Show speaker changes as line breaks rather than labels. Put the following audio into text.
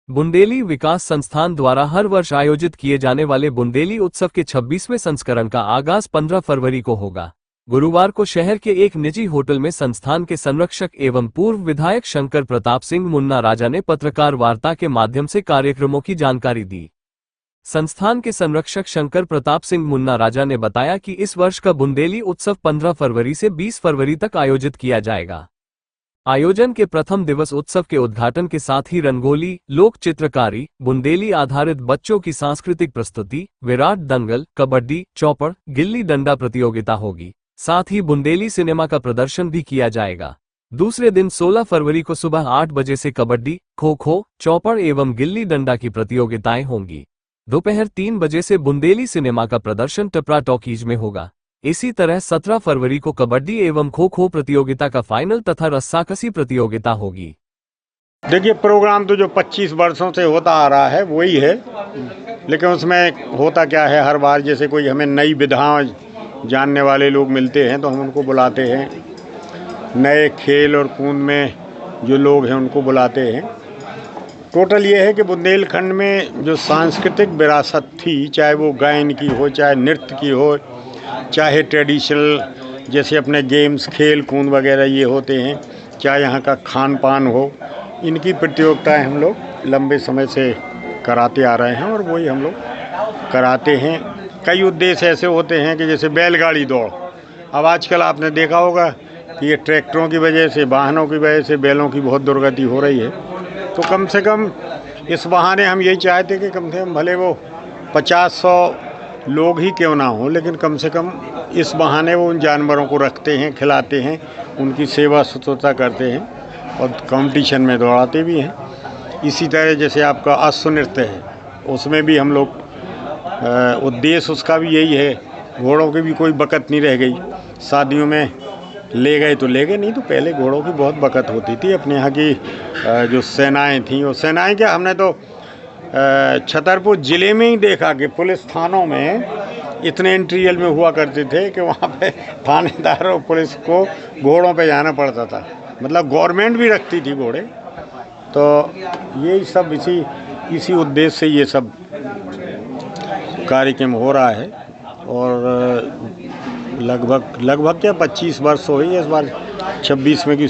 बुंदेली विकास संस्थान द्वारा हर वर्ष आयोजित किए जाने वाले बुंदेली उत्सव के 26वें संस्करण का आगाज 15 फरवरी को होगा। गुरुवार को शहर के एक निजी होटल में संस्थान के संरक्षक एवं पूर्व विधायक शंकर प्रताप सिंह मुन्ना राजा ने पत्रकार वार्ता के माध्यम से कार्यक्रमों की जानकारी दी। संस्थान के संरक्षक शंकर प्रताप सिंह मुन्ना राजा ने बताया कि इस वर्ष का बुंदेली उत्सव 15 फरवरी से 20 फरवरी तक आयोजित किया जाएगा। आयोजन के प्रथम दिवस उत्सव के उद्घाटन के साथ ही रंगोली, लोक चित्रकारी, बुंदेली आधारित बच्चों की सांस्कृतिक प्रस्तुति, विराट दंगल, कबड्डी, चौपड़, गिल्ली डंडा प्रतियोगिता होगी। साथ ही बुंदेली सिनेमा का प्रदर्शन भी किया जाएगा। दूसरे दिन 16 फरवरी को सुबह 8 बजे से कबड्डी, खो खो, चौपड़ एवं गिल्ली डंडा की प्रतियोगिताएं होंगी। दोपहर 3 बजे से बुंदेली सिनेमा का प्रदर्शन टपरा टॉकीज में होगा। इसी तरह 17 फरवरी को कबड्डी एवं खो खो प्रतियोगिता का फाइनल तथा रस्साकसी प्रतियोगिता होगी।
देखिए, प्रोग्राम तो जो 25 वर्षों से होता आ रहा है वही है, लेकिन उसमें होता क्या है, हर बार जैसे कोई हमें नई विधाएं जानने वाले लोग मिलते हैं तो हम उनको बुलाते हैं। नए खेल और कूद में जो लोग हैं उनको बुलाते हैं। टोटल ये है कि बुंदेलखंड में जो सांस्कृतिक विरासत थी, चाहे वो गायन की हो, चाहे नृत्य की हो, चाहे ट्रेडिशनल जैसे अपने गेम्स, खेल कूद वगैरह ये होते हैं, चाहे यहाँ का खान पान हो, इनकी प्रतियोगिताएं हम लोग लंबे समय से कराते आ रहे हैं और वही हम लोग कराते हैं। कई उद्देश्य ऐसे होते हैं कि जैसे बैलगाड़ी दौड़, अब आजकल आपने देखा होगा कि ये ट्रैक्टरों की वजह से, वाहनों की वजह से बैलों की बहुत दुर्गति हो रही है। तो कम से कम इस बहाने हम यही चाहते कि कम से कम भले वो 50-100 लोग ही क्यों ना हो, लेकिन कम से कम इस बहाने वो उन जानवरों को रखते हैं, खिलाते हैं, उनकी सेवा शुश्रूषा करते हैं और कंपटीशन में दौड़ाते भी हैं। इसी तरह जैसे आपका अश्व नृत्य है, उसमें भी हम लोग उद्देश्य उसका भी यही है। घोड़ों की भी कोई बकत नहीं रह गई। शादियों में ले गए तो ले गए, नहीं तो पहले घोड़ों की बहुत बकत होती थी। अपने यहाँ की जो सेनाएँ थीं, वो सेनाएँ क्या, हमने तो छतरपुर ज़िले में ही देखा कि पुलिस थानों में इतने इंटीरियल में हुआ करते थे कि वहाँ पे थानेदार और पुलिस को घोड़ों पे जाना पड़ता था। मतलब गवर्नमेंट भी रखती थी घोड़े। तो यही सब इसी उद्देश्य से ये सब कार्यक्रम हो रहा है। और लगभग क्या 25 वर्ष हो गई इस बार 26 में की